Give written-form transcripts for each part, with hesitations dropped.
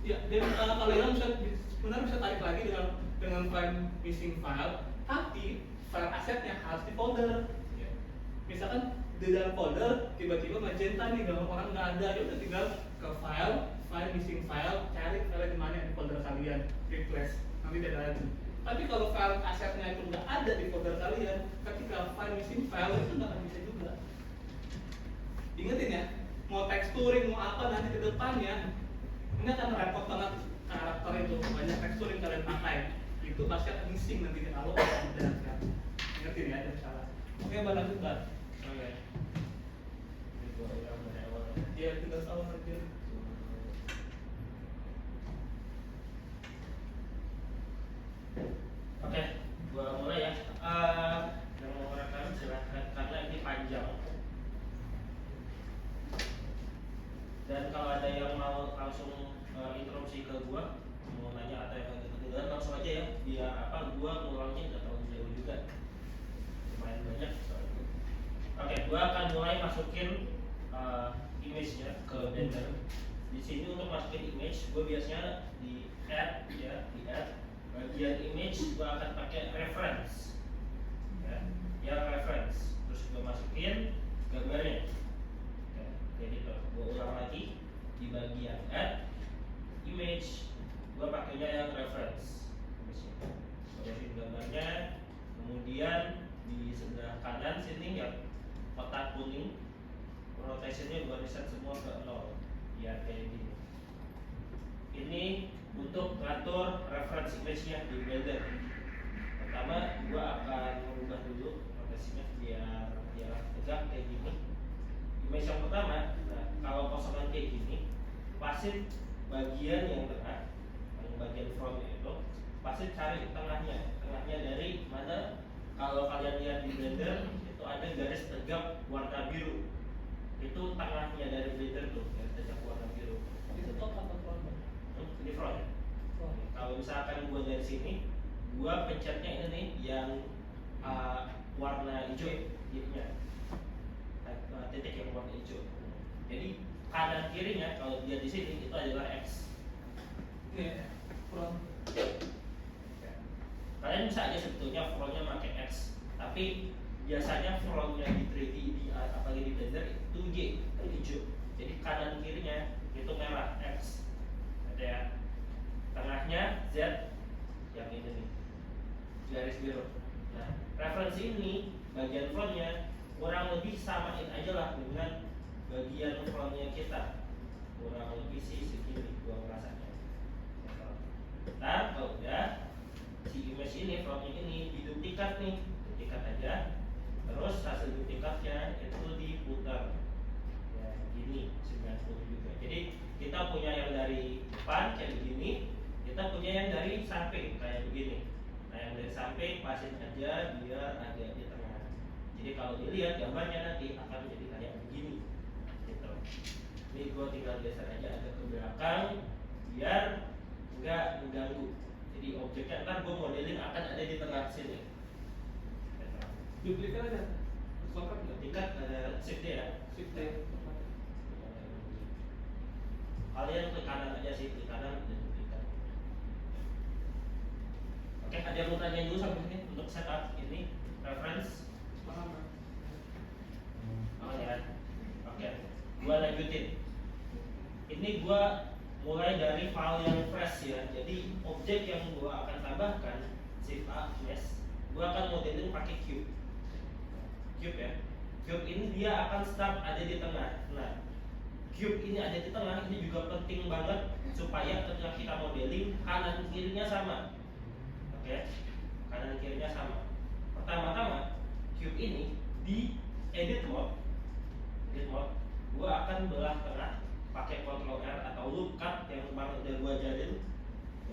Ya, dan kalau yang bisa sebenarnya bisa tarik lagi dengan file missing file, tapi file asetnya harus di folder. Ya. Misalkan di dalam folder tiba-tiba magenta nih, gambar orang nggak ada, ya udah tinggal ke file missing file, cari file di mana di folder kalian, replace, nanti tidak ada lagi. Tapi kalau file asetnya itu nggak ada di folder kalian, ketika file missing file itu nggak akan bisa juga. Ingetin ya, mau texturing mau apa nanti ke depannya, ini akan repot banget karakter itu, banyak tekstur yang kalian pakai itu pasti akan missing nanti kalau udah kan. Ingetin ya, jangan salah. Oke, lanjut Mbak. Oke. Ini gua ulang dari awal. Iya, tinggal salah aja. Oke, gua mulai ya. Yang mau rekam silahkan karena ini panjang. Dan kalau ada yang mau langsung interupsi ke gua, mau nanya atau yang ketinggalan langsung aja ya. Biar apa gua ngulangnya nggak terlalu jauh juga. Lumayan banyak soalnya. Oke, gua akan mulai masukin image-nya ke Blender. Di sini untuk masukin image, gua biasanya di add ya, di add bagian image gua akan pakai reference. Ya, yang reference. Terus gua masukin gambarnya. Jadi gua ulang lagi di bagian add image, gua pakainya yang reference. Masukin gambarnya, kemudian di sebelah kanan sini yang kotak kuning, rotationnya gua reset semua ke 0 biar kayak gini. Ini untuk ngatur reference image-nya di Blender. Pertama, gua akan merubah dulu rotasinya biar tegak kayak gini. Image yang pertama, nah, kalau kosongan kayak gini, pasin bagian yang tengah, yang bagian frontnya itu, pasin cari tengahnya dari mana? Kalau kalian lihat di Blender itu ada garis tegak warna biru, itu tengahnya dari Blender tuh, garis tegak warna biru. Itu top atau front? Di front. Kalau misalkan gua dari sini, gua pencetnya ini nih yang warna hijau titiknya, titik yang warna hijau. Jadi kanan kirinya kalau dia di sini itu adalah X. Ini front. Kalian bisa aja sebetulnya frontnya pakai X, tapi biasanya frontnya di 3D apalagi di Blender itu Y, itu hijau. Jadi kanan kirinya itu merah X. Ada ya. Tengahnya Z yang ini nih, garis biru. Nah, referensi ini bagian frontnya kurang lebih samain aja lah dengan bagian frontnya kita, kurang lebih sih segini gua rasanya. Nah, kalau udah si image ini frontnya ini diduplikat nih, duplikat aja. Terus hasil duplikatnya itu diputar ya gini 90 juga. Jadi kita punya yang dari depan kayak begini, kita punya yang dari samping kayak begini. Nah, yang dari samping pasin aja biar agak di tengah. Jadi kalau dilihat gambarnya nanti akan menjadi kayak begini. Gitu. Ini gue tinggal geser aja agak ke belakang biar nggak mengganggu. Jadi objeknya ntar gue modelin akan ada di tengah sini. Duplikat ada. Shortcut nggak? Tingkat ada shift D ya. Shift D. Kalian ke kanan aja sih, ke kanan dan duplikat. Oke, ada yang mau tanya dulu sampai sini untuk setup ini reference? Paham kan? Oh ya. Oke, gua lanjutin. Ini gua mulai dari file yang fresh ya. Jadi objek yang gua akan tambahkan shift A mesh, gua akan modelin pakai cube. Cube ya. Cube ini dia akan start ada di tengah. Nah, cube ini ada di tengah ini juga penting banget supaya ketika kita modeling kanan kirinya sama. Oke, kanan kirinya sama. Pertama-tama cube ini di edit mode, gua akan belah tengah pakai Ctrl R atau loop cut yang kemarin udah gua ajarin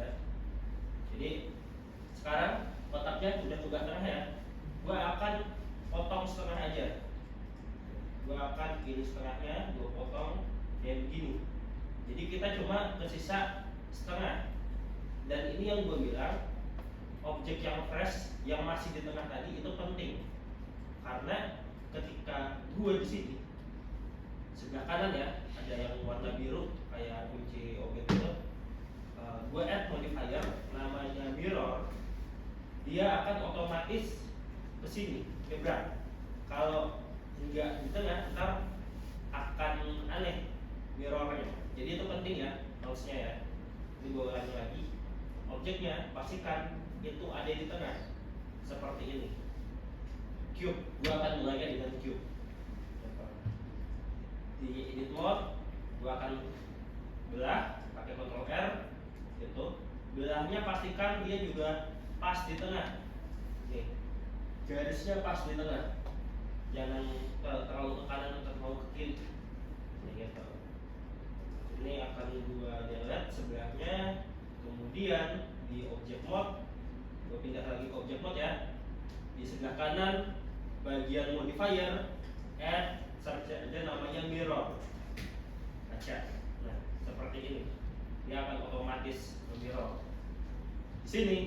ya. Jadi sekarang kotaknya udah belah tengah ya, gua akan potong setengah aja. Gua akan pilih setengahnya, gua potong kayak begini. Jadi kita cuma tersisa setengah. Dan ini yang gua bilang objek yang fresh yang masih di tengah tadi itu penting karena ketika gua di sini sebelah kanan ya ada yang warna biru kayak kunci objek itu, dia akan otomatis ke sini nyebrang. Kalau enggak di tengah, ntar akan aneh mirrornya. Jadi itu penting ya notes-nya ya. Ini gue ulangi lagi. Objeknya pastikan itu ada di tengah. Seperti ini. Cube. Gue akan mulainya dengan cube. Di edit mode, gue akan belah pakai Ctrl R gitu. Belahnya pastikan dia juga pas di tengah. Nih, garisnya pas di tengah. Jangan terlalu ke kanan atau terlalu ke kiri. Gitu. Ini akan gua delete sebelahnya. Kemudian di object mode, gua pindah lagi ke object mode ya. Di sebelah kanan bagian modifier, add search aja namanya mirror. Kaca. Nah, seperti ini. Dia akan otomatis mirror. Di sini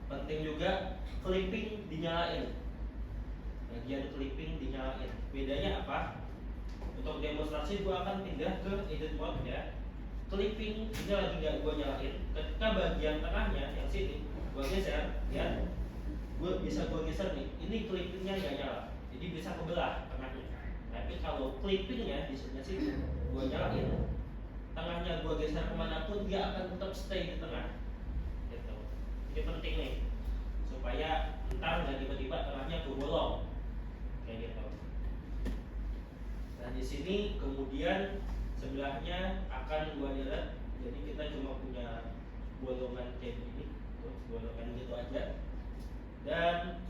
penting juga clipping dinyalain. Bagian clipping dinyalain. Bedanya apa? Untuk demonstrasi gua akan pindah ke edit mode ya. Clipping ini lagi nggak gua nyalain. Ketika bagian tengahnya yang sini gua geser ya, gua geser nih. Ini clippingnya nggak nyala, jadi bisa kebelah tengahnya. Tapi kalau clippingnya di sebelah sini gua nyalain, tengahnya gua geser kemanapun dia akan tetap stay di tengah. Gitu. Ini penting nih supaya ntar nggak tiba-tiba tengahnya kebolong kayak gitu. Nah di sini kemudian sebelahnya akan gua delete, jadi kita cuma punya bolongan kayak gini, bolongan gitu aja. Dan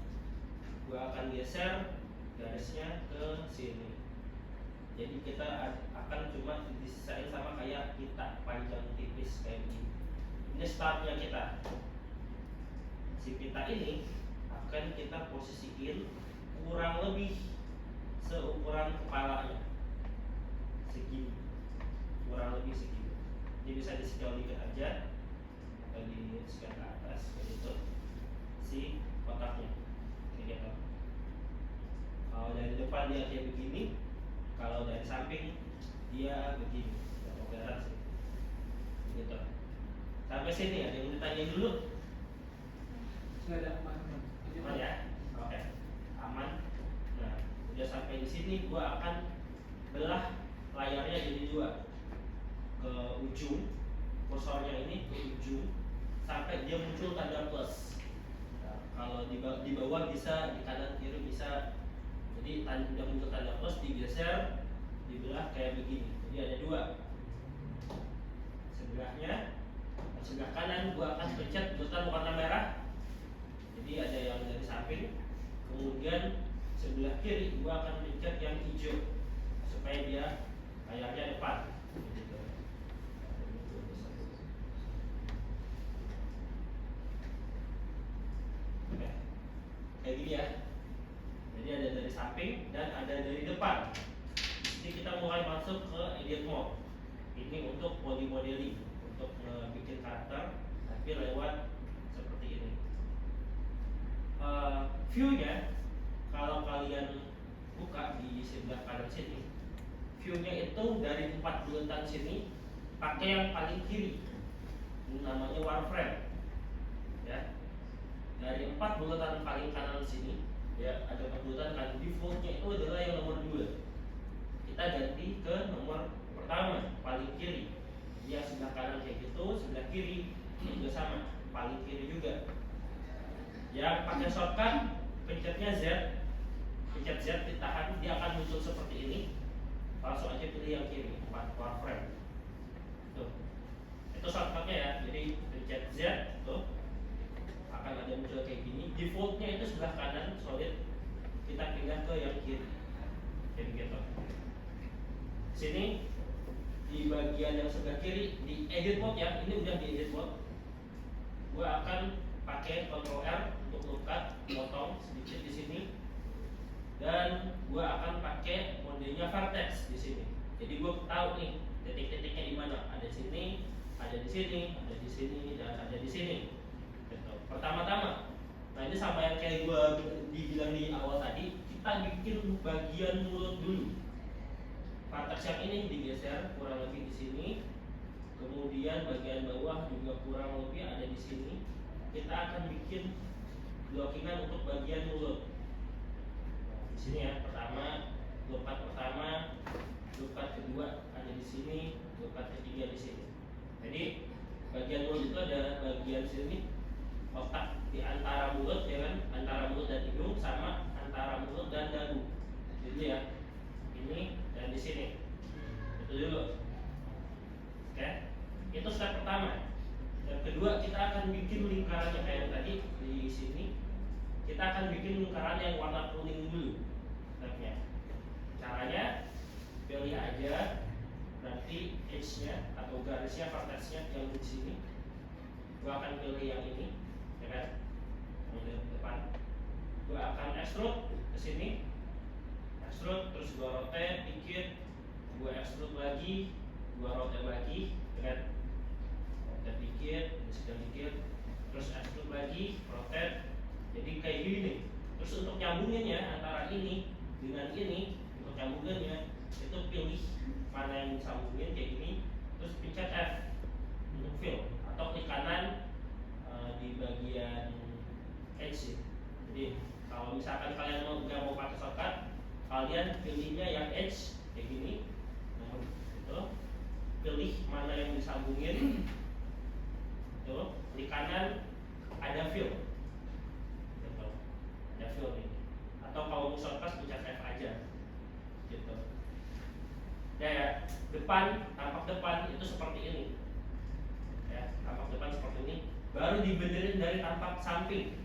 gua akan geser garisnya ke sini. Jadi kita akan cuma disisain sama kayak pita panjang tipis kayak begini. Ini startnya kita. Si pita ini akan kita posisiin kurang lebih seukuran kepalanya, segini, kurang lebih segini. Ini bisa di-scale dikit aja atau di-scale ke atas kayak gitu. Si kotaknya kayak gitu. Kalau dari depan dia kayak begini, kalau dari samping dia begini. Mau kelihatan sih, gitu. Sampai sini ada yang ditanya dulu? Nggak ada aman. Aman ya? Oke, aman. Nah, udah sampai di sini, gua akan belah layarnya jadi dua, ke ujung kursornya ini ke ujung sampai dia muncul tanda plus. Nah, kalau di bawah bisa, di kanan kiri bisa. Jadi udah muncul tanda plus, digeser, dibelah kayak begini. Jadi ada dua. Sebelahnya, sebelah kanan gua akan pencet button warna merah. Jadi ada yang dari samping, kemudian sebelah kiri gua akan pencet yang hijau supaya dia layarnya depan. Gitu. Oke, kayak gini ya. Jadi ada dari samping dan ada dari depan. Jadi kita mulai masuk ke edit mode. Ini untuk body modeling, untuk bikin karakter, tapi lewat seperti ini. View-nya kalau kalian buka di sebelah kanan sini, view-nya itu dari 4 bulatan sini pakai yang paling kiri, ini namanya wireframe ya. Dari 4 bulatan paling kanan sini ya, ada 4 bulatan kan, default-nya itu adalah yang nomor 2. Kita ganti ke nomor pertama paling kiri. Dia sebelah kanan kayak gitu, sebelah kiri juga sama, paling kiri juga. Yang pakai shortcut pencetnya Z, pencet Z ditahan, dia akan muncul seperti ini. Langsung aja pilih yang kiri, 4 wireframe. Tuh, itu shortcutnya ya. Jadi pencet Z, tuh akan ada muncul kayak gini. Defaultnya itu sebelah kanan solid, kita pindah ke yang kiri, kayak gitu. Sini di bagian yang sebelah kiri di edit mode ya, ini udah di edit mode. Gua akan pakai Ctrl R untuk lookup, potong sedikit di sini, dan gua akan pakai modenya vertex di sini. Jadi gua tahu nih titik-titiknya di mana. Ada di sini, ada di sini, ada di sini, dan ada di sini. Gitu. Pertama-tama, nah ini sama yang kayak gua dibilang di awal tadi, kita bikin bagian mulut dulu. Vertex yang ini digeser kurang lebih di sini. Kemudian bagian bawah juga kurang lebih ada di sini. Kita akan bikin blockingan untuk bagian mulut. Nah, di sini ya, loop cut pertama, loop cut kedua ada di sini, loop cut ketiga di sini. Jadi bagian mulut itu ada bagian sini, otak di antara mulut, ya kan, antara mulut dan hidung sama antara mulut dan dagu. Jadi ya, ini dan di sini. Itu dulu. Oke, itu step pertama. Step kedua, kita akan bikin lingkarannya kayak yang tadi di sini. Kita akan bikin lingkaran yang warna kuning dulu. Stepnya, caranya pilih aja nanti edge-nya atau garisnya, vertex-nya yang di sini. Gua akan pilih yang ini, ya kan? Yang di depan. Gua akan extrude ke sini, extrude, terus gua rotate dikit, gua extrude lagi, gua rotate lagi, ya kan? Rotate dikit, geser dikit, terus extrude lagi, rotate. Jadi kayak gini nih. Terus untuk nyambunginnya antara ini dengan ini, untuk nyambunginnya itu pilih mana yang disambungin kayak gini, terus pencet F untuk fill atau klik kanan di bagian edge. Jadi kalau misalkan kalian nggak mau pakai shortcut, kalian pilihnya yang edge kayak gini, nah, itu pilih mana yang disambungin, itu klik kanan ada fill, gitu. Ada fill nih. Atau kalau mau shortcut pencet F aja, gitu. Ya, tampak depan itu seperti ini. Ya, tampak depan seperti ini. Baru dibenerin dari tampak samping.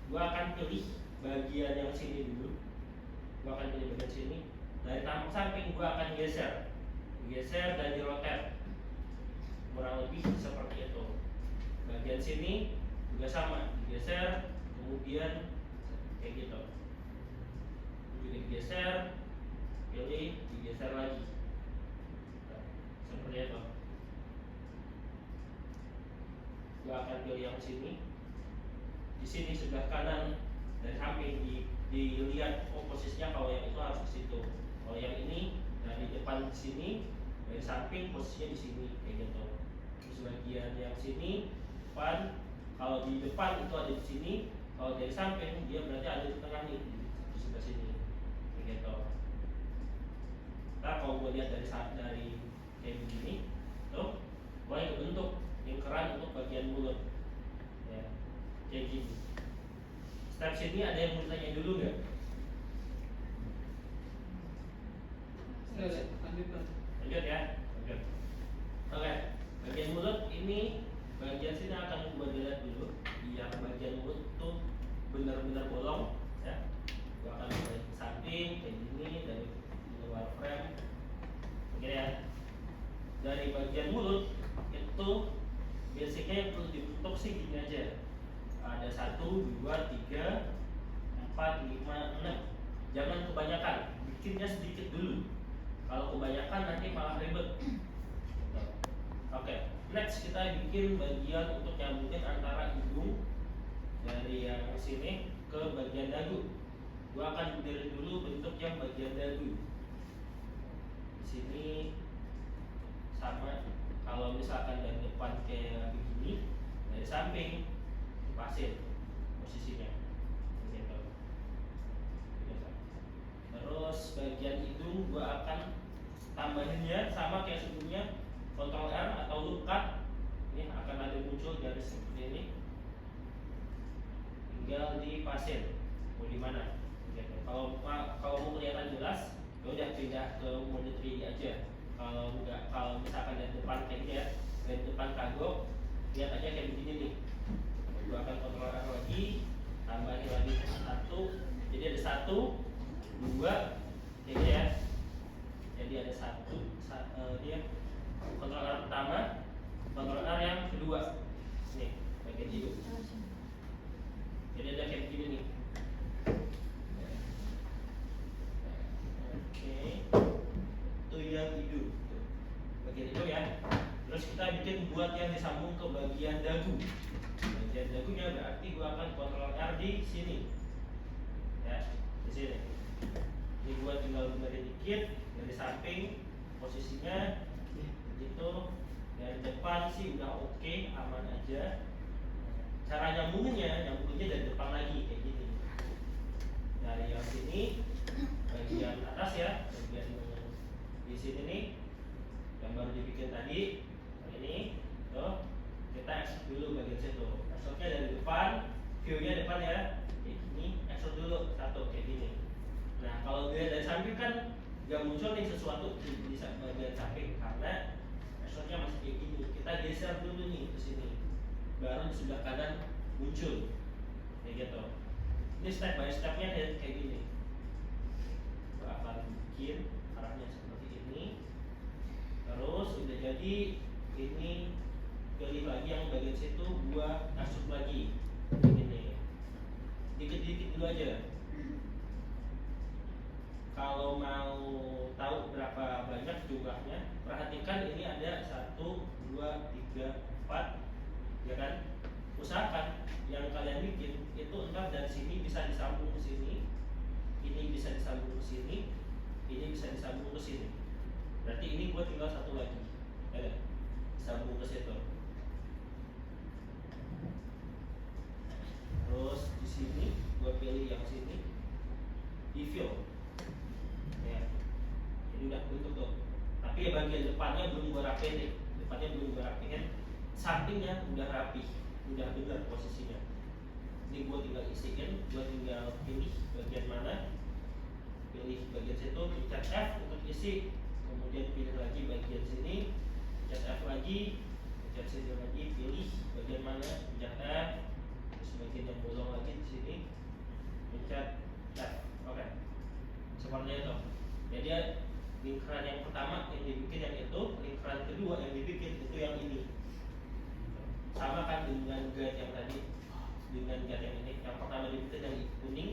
Gua akan pilih bagian yang sini dulu. Gua akan pilih bagian sini. Dari tampak samping gua akan geser dan dirotate. Kurang lebih seperti itu. Bagian sini juga sama, digeser, kemudian kayak gitu. Digeser, pilih, digeser lagi. Seperti itu. Gua akan pilih yang sini. Di sini sebelah kanan dari samping dilihat posisinya, kalau yang itu harus ke situ. Kalau yang ini dari depan ke sini, dari samping posisinya di sini kayak gitu. Terus bagian yang sini depan, kalau di depan itu ada di sini, kalau dari samping dia berarti ada di tengah nih, di sebelah sini kayak gitu. Nah, kalau gue lihat dari kayak begini, tuh mulai kebentuk lingkaran untuk bagian mulut, ya, kayak gini. Step sini ada yang mau tanya dulu nggak? Lanjut ya, lanjut. Oke, bagian mulut ini, bagian sini akan gue lihat dulu. Yang bagian mulut tuh benar-benar bolong, ya. Gue akan dari samping kayak gini, dari luar frame. Oke ya. Dari bagian mulut itu basicnya perlu dibentuk sih gini aja. Ada 1, 2, 3, 4, 5, 6. Jangan kebanyakan, bikinnya sedikit dulu. Kalau kebanyakan nanti malah ribet. Oke, next kita bikin bagian untuk nyambungin antara hidung dari yang sini ke bagian dagu. Gua akan benerin dulu bentuk yang bagian dagu. Di sini sama, kalau misalkan dari depan kayak begini, dari samping dipasin posisinya gitu. Terus bagian hidung gua akan tambahinnya sama kayak sebelumnya, Ctrl R atau loop cut. Ini akan ada muncul garis seperti ini, tinggal dipasin mau di mana gitu. Kalau mau kelihatan jelas, ya udah pindah ke mode 3D aja. Kalau enggak, kalau misalkan dari depan kayak gini ya, dari depan kagok, lihat aja kayak begini nih. Gua akan Ctrl R lagi, tambahin lagi 1. Jadi ada 1, 2, kayak gini ya. Jadi ada 1, dia Ctrl R pertama, Ctrl R yang kedua. Nih, bagian hidung. Jadi ada kayak begini nih. Oke, itu yang hidung. Bagian hidung ya. Terus kita bikin buat yang disambung ke bagian dagu. Bagian dagunya berarti gua akan Ctrl R di sini. Ya, di sini. Ini gua tinggal benerin dikit dari samping posisinya begitu. Dari depan sih udah oke, aman aja. cara nyambunginnya dari depan lagi kayak gini. Dari yang sini bagian atas ya, bagian di sini nih yang baru dibikin tadi, ini tuh kita extrude dulu bagian situ. Extrude-nya dari depan, view-nya depan ya. Ini extrude dulu satu kayak gini. Nah kalau dia dari samping kan nggak muncul nih sesuatu di bagian samping karena extrude-nya masih kayak gini. Kita geser dulu nih ke sini, baru di sebelah kanan muncul kayak gitu. Ini step by stepnya kayak gini. Gua akan bikin arahnya seperti ini. Terus udah jadi ini, pilih lagi yang bagian situ, gua extrude lagi ini. Dikit-dikit dulu aja. Kalau mau tahu berapa banyak jumlahnya, perhatikan ini ada 1, 2, 3, 4, ya kan? Usahakan yang kalian bikin itu entar dari sini bisa disambung ke sini, ini bisa disambung ke sini, ini bisa disambung ke sini. Berarti ini gua tinggal satu lagi, ya, disambung ke situ. Terus di sini gua pilih yang sini, di fill. Ya, ini udah bentuk tuh. Tapi ya bagian depannya belum gua rapiin nih, depannya belum gua rapiin. Sampingnya udah rapi, udah benar posisinya. Ini gua tinggal isiin, gua tinggal pilih bagian mana, pilih bagian situ, pencet F untuk isi, kemudian pilih lagi bagian sini, pencet F lagi, pencet sini lagi, pilih bagian mana, pencet F, terus bagian yang bolong lagi di sini, pencet F. Oke, seperti itu. Jadi lingkaran yang pertama yang dibikin yang itu, lingkaran kedua yang dibikin itu yang ini. Sama kan dengan guide yang tadi, dengan guide yang ini. Yang pertama dibikin yang kuning,